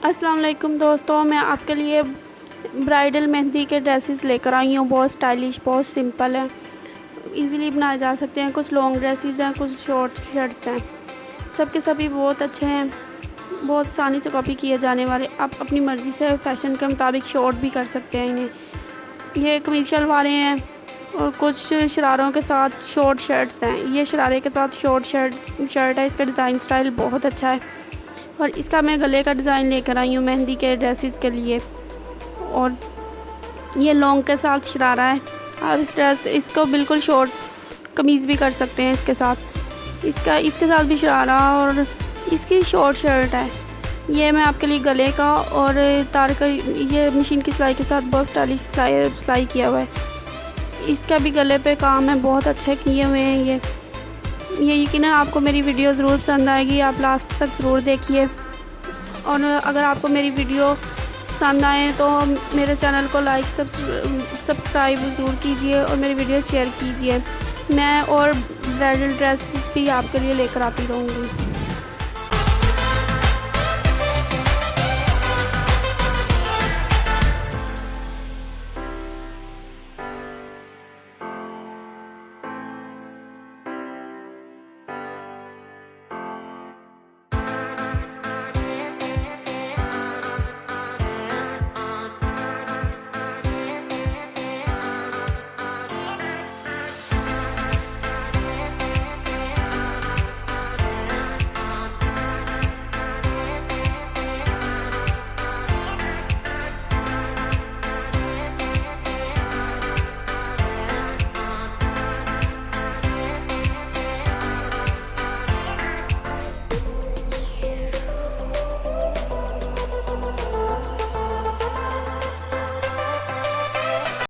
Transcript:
अस्सलाम वालेकुम दोस्तों, मैं आपके लिए ब्राइडल मेहंदी के ड्रेसेस लेकर आई हूँ। बहुत स्टाइलिश, बहुत सिंपल है, इजीली बनाए जा सकते हैं। कुछ लॉन्ग ड्रेसेस हैं, कुछ शॉर्ट शर्ट्स हैं। सब के सभी बहुत अच्छे हैं, बहुत आसानी से कॉपी किए जाने वाले। आप अपनी मर्ज़ी से फ़ैशन के मुताबिक शॉर्ट भी कर सकते हैं इन्हें। ये कमीज़ शलवारें हैं और कुछ शरारों के साथ शॉर्ट शर्ट्स हैं। ये शरारे के साथ शॉर्ट शर्ट है। इसका डिज़ाइन स्टाइल बहुत अच्छा है और इसका मैं गले का डिज़ाइन लेकर आई हूँ मेहंदी के ड्रेसेस के लिए। और ये लॉन्ग के साथ शरारा है। आप इसको बिल्कुल शॉर्ट कमीज़ भी कर सकते हैं इसके साथ। इसके साथ भी शरारा और इसकी शॉर्ट शर्ट है। ये मैं आपके लिए गले का और तार का ये मशीन की सिलाई के साथ बहुत स्टाइलिश सिलाई किया हुआ है। इसका भी गले पे काम है, बहुत अच्छे किए हुए हैं ये यकीनन आपको मेरी वीडियो ज़रूर पसंद आएगी। आप लास्ट तक ज़रूर देखिए और अगर आपको मेरी वीडियो पसंद आए तो मेरे चैनल को लाइक सब्सक्राइब ज़रूर कीजिए और मेरी वीडियो शेयर कीजिए। मैं और ब्राइडल ड्रेस भी आपके लिए लेकर आती रहूँगी।